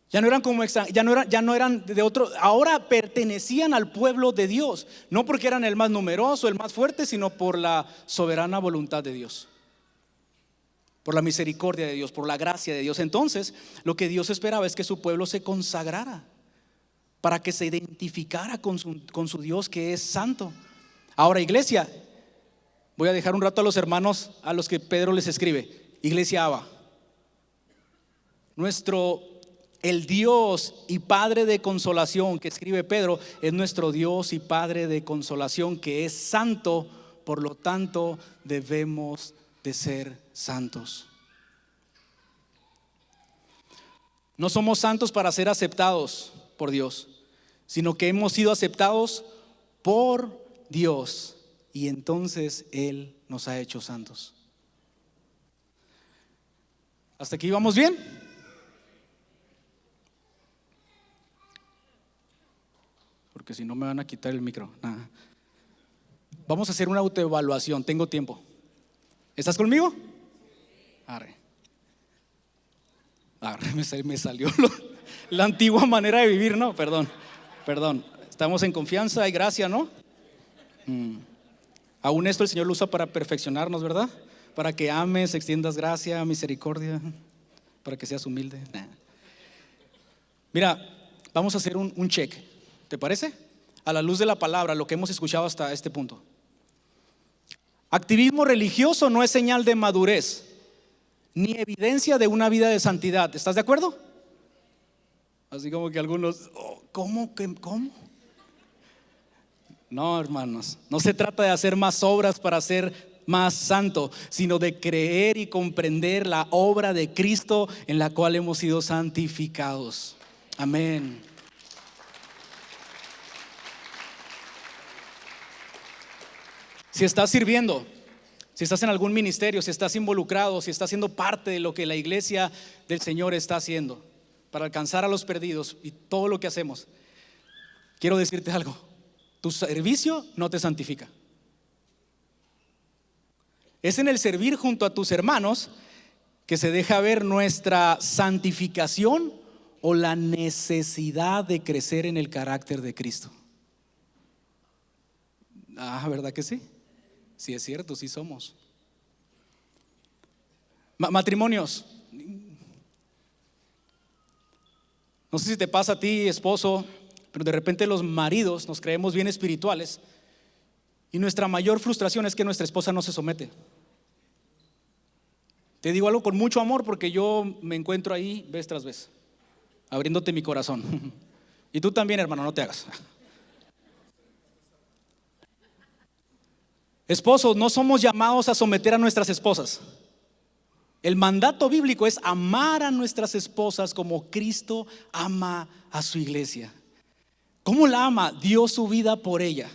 Ya no eran como ya no eran de otro, ahora pertenecían al pueblo de Dios, no porque eran el más numeroso, el más fuerte, sino por la soberana voluntad de Dios, por la misericordia de Dios, por la gracia de Dios. Entonces, lo que Dios esperaba es que su pueblo se consagrara, para que se identificara con su Dios que es santo. Ahora, iglesia, voy a dejar un rato a los hermanos a los que Pedro les escribe. Iglesia Abba, el Dios y Padre de consolación que escribe Pedro es nuestro Dios y Padre de consolación, que es santo, por lo tanto debemos de ser santos. No somos santos para ser aceptados por Dios, sino que hemos sido aceptados por Dios y entonces Él nos ha hecho santos. ¿Hasta aquí vamos bien? Porque si no me van a quitar el micro. Nah. Vamos a hacer una autoevaluación, tengo tiempo. ¿Estás conmigo? Arre. Me salió la antigua manera de vivir, ¿no? Perdón. Estamos en confianza y gracia, ¿no? Aún esto el Señor lo usa para perfeccionarnos, ¿verdad? Para que ames, extiendas gracia, misericordia, para que seas humilde. Nah. Mira, vamos a hacer un check, ¿te parece? A la luz de la palabra, lo que hemos escuchado hasta este punto. Activismo religioso no es señal de madurez, ni evidencia de una vida de santidad. ¿Estás de acuerdo? Así como que algunos, ¿cómo? No, hermanos, no se trata de hacer más obras para ser más santo, sino de creer y comprender la obra de Cristo en la cual hemos sido santificados. Amén. Si estás sirviendo, si estás en algún ministerio, si estás involucrado, si estás siendo parte de lo que la iglesia del Señor está haciendo para alcanzar a los perdidos y todo lo que hacemos, quiero decirte algo: tu servicio no te santifica. Es en el servir junto a tus hermanos que se deja ver nuestra santificación o la necesidad de crecer en el carácter de Cristo. ¿Verdad que sí? Sí, es cierto, sí somos. Matrimonios, no sé si te pasa a ti, esposo, pero de repente los maridos nos creemos bien espirituales y nuestra mayor frustración es que nuestra esposa no se somete. Te digo algo con mucho amor porque yo me encuentro ahí vez tras vez, abriéndote mi corazón. Y tú también, hermano, no te hagas. Esposos, no somos llamados a someter a nuestras esposas. El mandato bíblico es amar a nuestras esposas como Cristo ama a su iglesia. ¿Cómo la ama? Dio su vida por ella.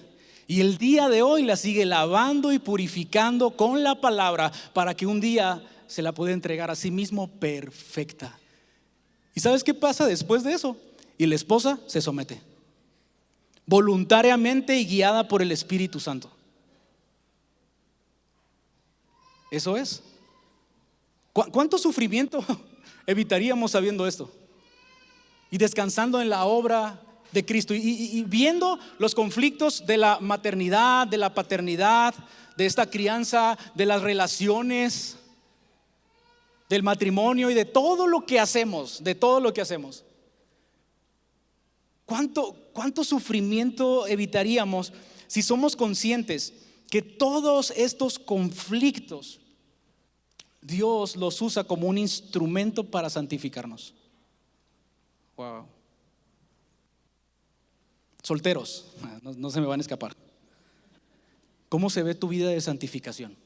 Y el día de hoy la sigue lavando y purificando con la palabra para que un día se la pueda entregar a sí mismo perfecta. ¿Y sabes qué pasa después de eso? Y la esposa se somete voluntariamente y guiada por el Espíritu Santo. Eso es. ¿Cuánto sufrimiento evitaríamos sabiendo esto? Y descansando en la obra de Cristo y viendo los conflictos de la maternidad, de la paternidad, de esta crianza, de las relaciones, del matrimonio y de todo lo que hacemos, ¿Cuánto sufrimiento evitaríamos si somos conscientes que todos estos conflictos Dios los usa como un instrumento para santificarnos? Wow. Solteros, no se me van a escapar. ¿Cómo se ve tu vida de santificación?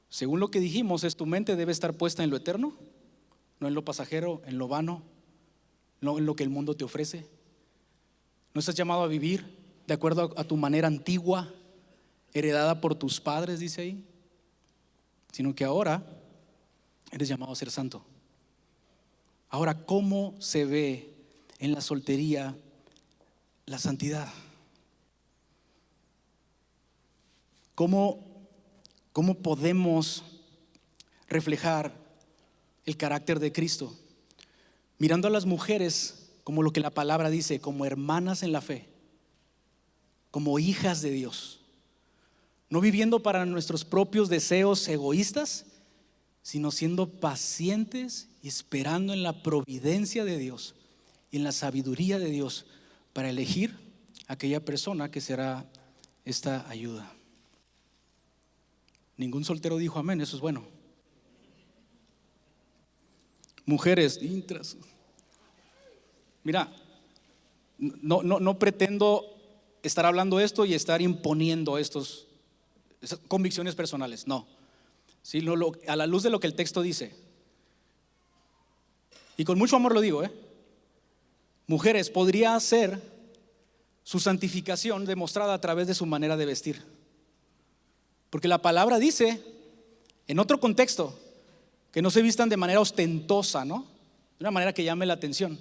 Según lo que dijimos, tu mente debe estar puesta en lo eterno, no en lo pasajero, en lo vano, no en lo que el mundo te ofrece. No estás llamado a vivir de acuerdo a tu manera antigua, heredada por tus padres, dice ahí, sino que ahora eres llamado a ser santo. Ahora, ¿cómo se ve en la soltería la santidad? ¿Cómo podemos reflejar el carácter de Cristo? Mirando a las mujeres como lo que la palabra dice, como hermanas en la fe, como hijas de Dios, no viviendo para nuestros propios deseos egoístas, sino siendo pacientes y esperando en la providencia de Dios y en la sabiduría de Dios para elegir a aquella persona que será esta ayuda. Ningún soltero dijo amén, eso es bueno. Mujeres, intras. Mira, no pretendo estar hablando esto y estar imponiendo esas convicciones personales, no. Sí, a la luz de lo que el texto dice. Y con mucho amor lo digo, mujeres, podría ser su santificación demostrada a través de su manera de vestir. Porque la palabra dice, en otro contexto, que no se vistan de manera ostentosa, ¿no? De una manera que llame la atención.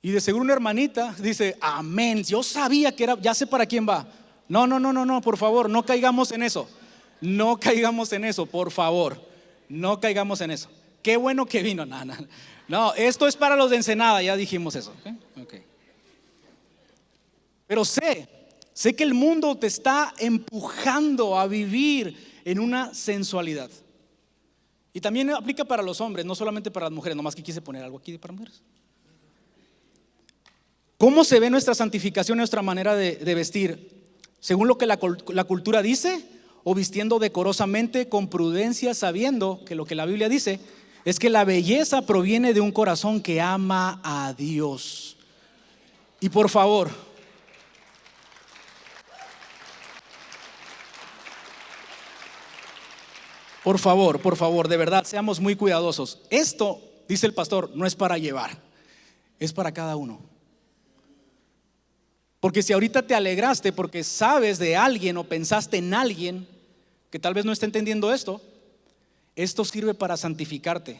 Y de seguro una hermanita dice, amén, yo sabía que era, ya sé para quién va. No, por favor, no caigamos en eso. No caigamos en eso, por favor. No caigamos en eso. Qué bueno que vino. No, esto es para los de Ensenada, ya dijimos eso. Okay. Pero sé que el mundo te está empujando a vivir en una sensualidad. Y también aplica para los hombres, no solamente para las mujeres, nomás que quise poner algo aquí para mujeres. ¿Cómo se ve nuestra santificación, nuestra manera de vestir? ¿Según lo que la cultura dice, o vistiendo decorosamente con prudencia, sabiendo que lo que la Biblia dice es que la belleza proviene de un corazón que ama a Dios? Y por favor, de verdad, seamos muy cuidadosos. Esto, dice el pastor, no es para llevar, es para cada uno. Porque si ahorita te alegraste porque sabes de alguien o pensaste en alguien que tal vez no está entendiendo esto sirve para santificarte,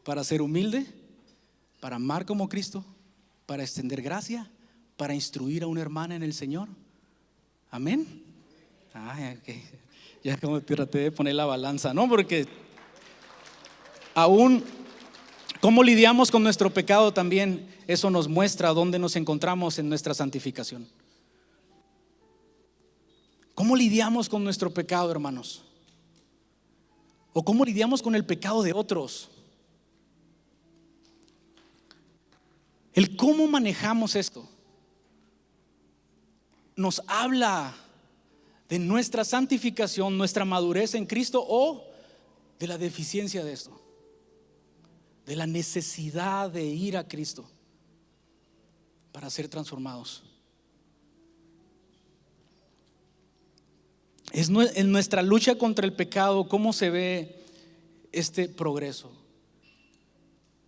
para ser humilde, para amar como Cristo, para extender gracia, para instruir a una hermana en el Señor. Amén. Okay. Ya como traté de poner la balanza, ¿no? Porque aún cómo lidiamos con nuestro pecado también, eso nos muestra dónde nos encontramos en nuestra santificación. ¿Cómo lidiamos con nuestro pecado, hermanos? ¿O cómo lidiamos con el pecado de otros? El cómo manejamos esto nos habla de nuestra santificación, nuestra madurez en Cristo, o de la deficiencia de esto, de la necesidad de ir a Cristo para ser transformados. Es en nuestra lucha contra el pecado cómo se ve este progreso.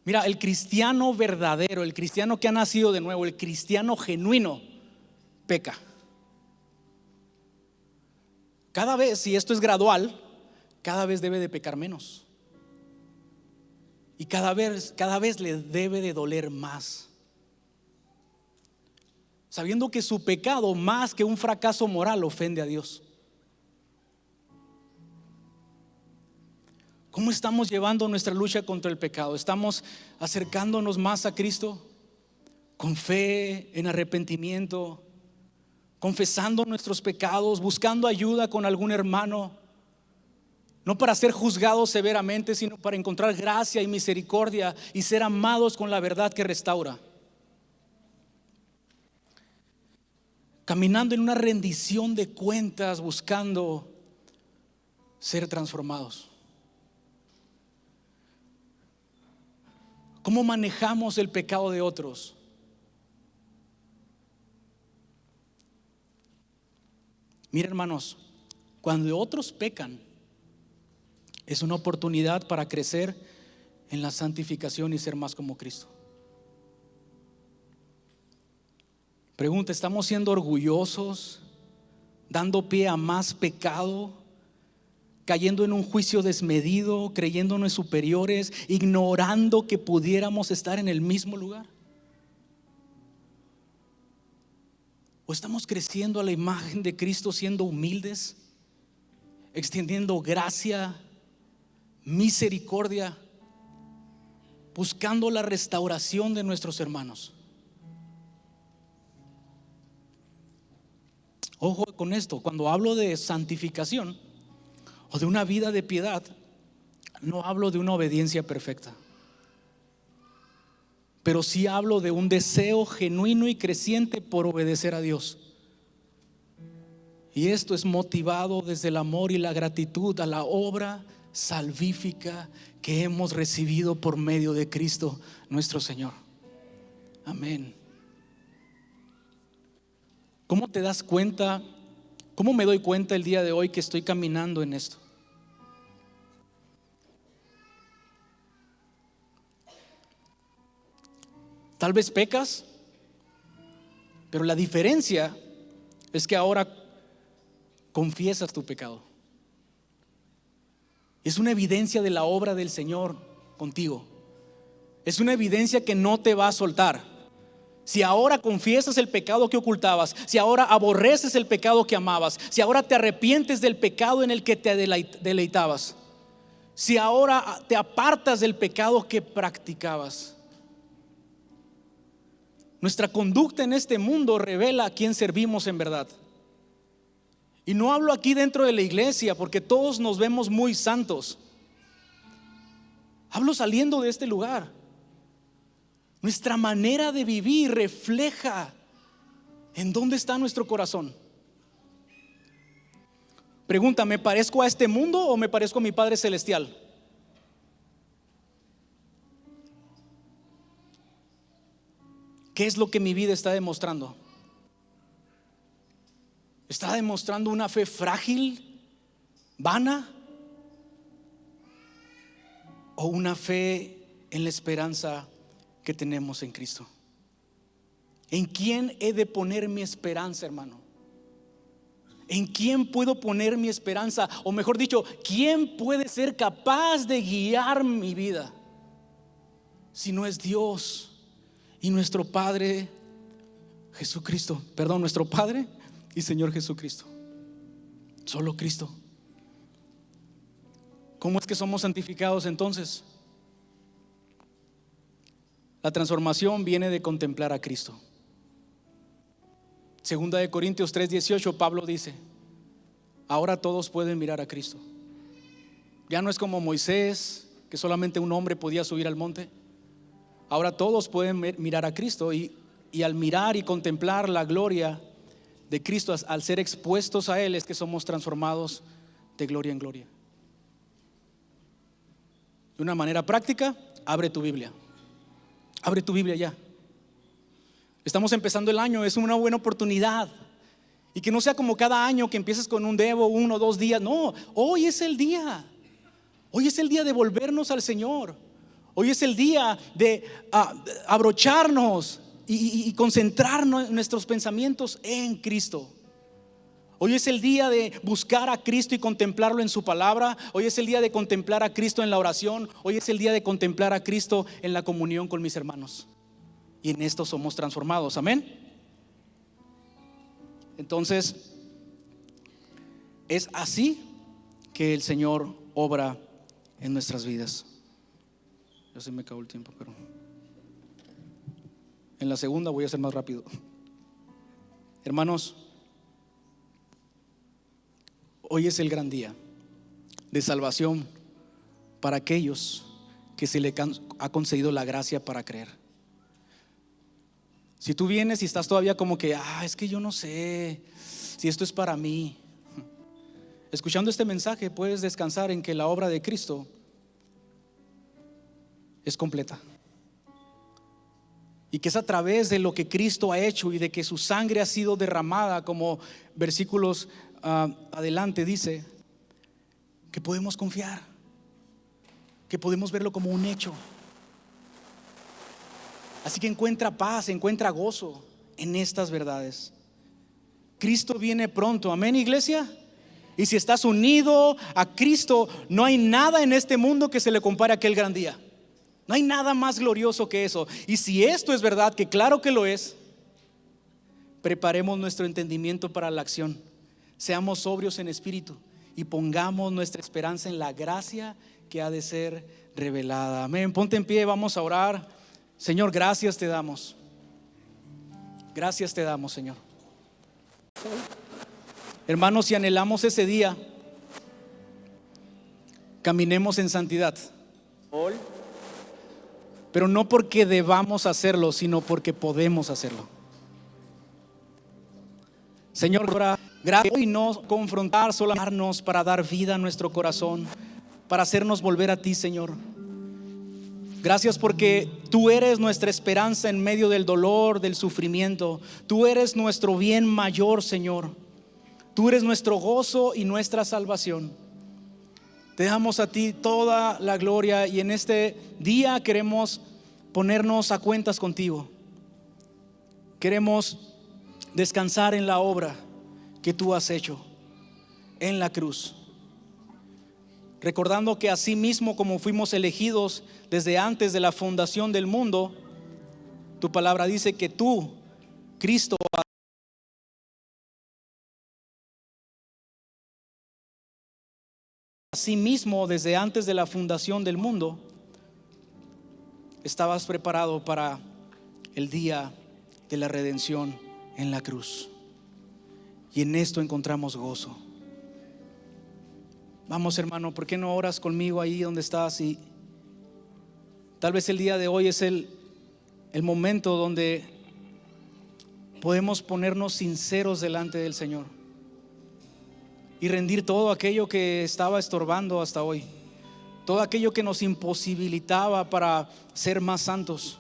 Mira, el cristiano verdadero, el cristiano que ha nacido de nuevo, el cristiano genuino, peca. Cada vez, si esto es gradual, cada vez debe de pecar menos. Y cada vez le debe de doler más, sabiendo que su pecado, más que un fracaso moral, ofende a Dios. ¿Cómo estamos llevando nuestra lucha contra el pecado? ¿Estamos acercándonos más a Cristo con fe, en arrepentimiento, confesando nuestros pecados, buscando ayuda con algún hermano? No para ser juzgados severamente, sino para encontrar gracia y misericordia y ser amados con la verdad que restaura. Caminando en una rendición de cuentas, buscando ser transformados. ¿Cómo manejamos el pecado de otros? Mira, hermanos, Cuando otros pecan, es una oportunidad para crecer en la santificación y ser más como Cristo. Pregunta: ¿estamos siendo orgullosos, dando pie a más pecado, cayendo en un juicio desmedido, creyéndonos superiores, ignorando que pudiéramos estar en el mismo lugar? ¿O estamos creciendo a la imagen de Cristo, siendo humildes, extendiendo gracia, misericordia, buscando la restauración de nuestros hermanos? Ojo con esto: cuando hablo de santificación o de una vida de piedad, no hablo de una obediencia perfecta, pero sí hablo de un deseo genuino y creciente por obedecer a Dios. Y esto es motivado desde el amor y la gratitud a la obra salvífica que hemos recibido por medio de Cristo nuestro Señor. Amén. ¿Cómo te das cuenta? ¿Cómo me doy cuenta el día de hoy que estoy caminando en esto? Tal vez pecas, pero la diferencia es que ahora confiesas tu pecado. Es una evidencia de la obra del Señor contigo. Es una evidencia que no te va a soltar. Si ahora confiesas el pecado que ocultabas, si ahora aborreces el pecado que amabas, si ahora te arrepientes del pecado en el que te deleitabas, si ahora te apartas del pecado que practicabas. Nuestra conducta en este mundo revela a quién servimos en verdad. Y no hablo aquí dentro de la iglesia, porque todos nos vemos muy santos. Hablo saliendo de este lugar. Nuestra manera de vivir refleja en dónde está nuestro corazón. Pregunta: ¿me parezco a este mundo o me parezco a mi Padre Celestial? ¿Qué es lo que mi vida está demostrando? ¿Está demostrando una fe frágil, vana? ¿O una fe en la esperanza que tenemos en Cristo? ¿En quién he de poner mi esperanza, hermano? ¿En quién puedo poner mi esperanza? O mejor dicho, ¿quién puede ser capaz de guiar mi vida si no es Dios y nuestro Padre Jesucristo? Perdón, nuestro Padre y Señor Jesucristo. Solo Cristo. ¿Cómo es que somos santificados entonces? La transformación viene de contemplar a Cristo. Segunda de Corintios 3:18, Pablo dice: ahora todos pueden mirar a Cristo. Ya no es como Moisés, que solamente un hombre podía subir al monte. Ahora todos pueden mirar a Cristo, y al mirar y contemplar la gloria de Cristo, al ser expuestos a Él, es que somos transformados de gloria en gloria. De una manera práctica, abre tu Biblia. Abre tu Biblia ya. Estamos empezando el año, es una buena oportunidad. Y que no sea como cada año que empieces con un devo, 1 o 2 días. No, hoy es el día. Hoy es el día de volvernos al Señor. Hoy es el día de abrocharnos y concentrarnos en nuestros pensamientos en Cristo. Hoy es el día de buscar a Cristo y contemplarlo en su palabra. Hoy es el día de contemplar a Cristo en la oración. Hoy es el día de contemplar a Cristo en la comunión con mis hermanos. Y en esto somos transformados, amén. Entonces, es así que el Señor obra en nuestras vidas. Ya se me acabó el tiempo, pero en la segunda voy a ser más rápido. Hermanos, hoy es el gran día de salvación para aquellos que se le ha concedido la gracia para creer. Si tú vienes y estás todavía como que es que yo no sé si esto es para mí, escuchando este mensaje puedes descansar en que la obra de Cristo es completa, y que es a través de lo que Cristo ha hecho y de que su sangre ha sido derramada, como versículos adelante dice que podemos confiar, que podemos verlo como un hecho. Así que encuentra paz, encuentra gozo en estas verdades. Cristo viene pronto, amén, iglesia. Y si estás unido a Cristo, no hay nada en este mundo que se le compare a aquel gran día. No hay nada más glorioso que eso. Y si esto es verdad, que claro que lo es, preparemos nuestro entendimiento para la acción. Seamos sobrios en espíritu y pongamos nuestra esperanza en la gracia que ha de ser revelada. Amén. Ponte en pie, vamos a orar. Señor, gracias te damos. Gracias te damos, Señor. Hermanos, si anhelamos ese día, caminemos en santidad. Pero no porque debamos hacerlo, sino porque podemos hacerlo. Señor, gracias y no confrontar, solo amarnos para dar vida a nuestro corazón, para hacernos volver a ti, Señor. Gracias porque tú eres nuestra esperanza en medio del dolor, del sufrimiento. Tú eres nuestro bien mayor, Señor. Tú eres nuestro gozo y nuestra salvación. Te damos a ti toda la gloria y en este día queremos ponernos a cuentas contigo. Queremos descansar en la obra que tú has hecho en la cruz. Recordando que así mismo como fuimos elegidos desde antes de la fundación del mundo, tu palabra dice que tú, Cristo, así mismo desde antes de la fundación del mundo, estabas preparado para el día de la redención en la cruz. Y en esto encontramos gozo. Vamos, hermano, ¿por qué no oras conmigo ahí donde estás? Y tal vez el día de hoy es el momento donde podemos ponernos sinceros delante del Señor y rendir todo aquello que estaba estorbando hasta hoy, todo aquello que nos imposibilitaba para ser más santos,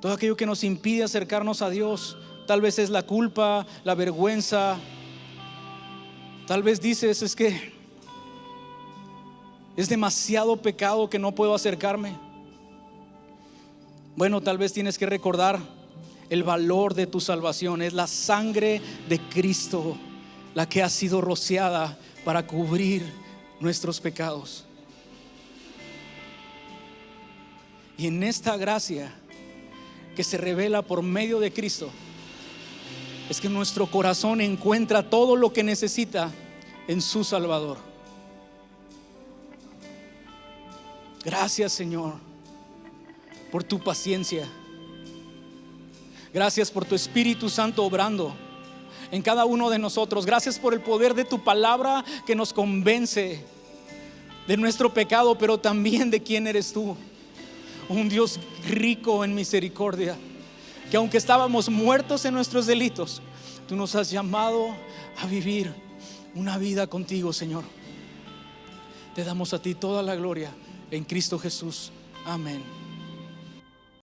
todo aquello que nos impide acercarnos a Dios. Tal vez es la culpa, la vergüenza. Tal vez dices, es que es demasiado pecado que no puedo acercarme. Bueno, tal vez tienes que recordar el valor de tu salvación. Es la sangre de Cristo la que ha sido rociada para cubrir nuestros pecados. Y en esta gracia que se revela por medio de Cristo, es que nuestro corazón encuentra todo lo que necesita en su Salvador. Gracias, Señor, por tu paciencia. Gracias por tu Espíritu Santo obrando en cada uno de nosotros. Gracias por el poder de tu palabra que nos convence de nuestro pecado, pero también de quién eres tú. Un Dios rico en misericordia, que aunque estábamos muertos en nuestros delitos, tú nos has llamado a vivir una vida contigo, Señor. Te damos a ti toda la gloria en Cristo Jesús. Amén.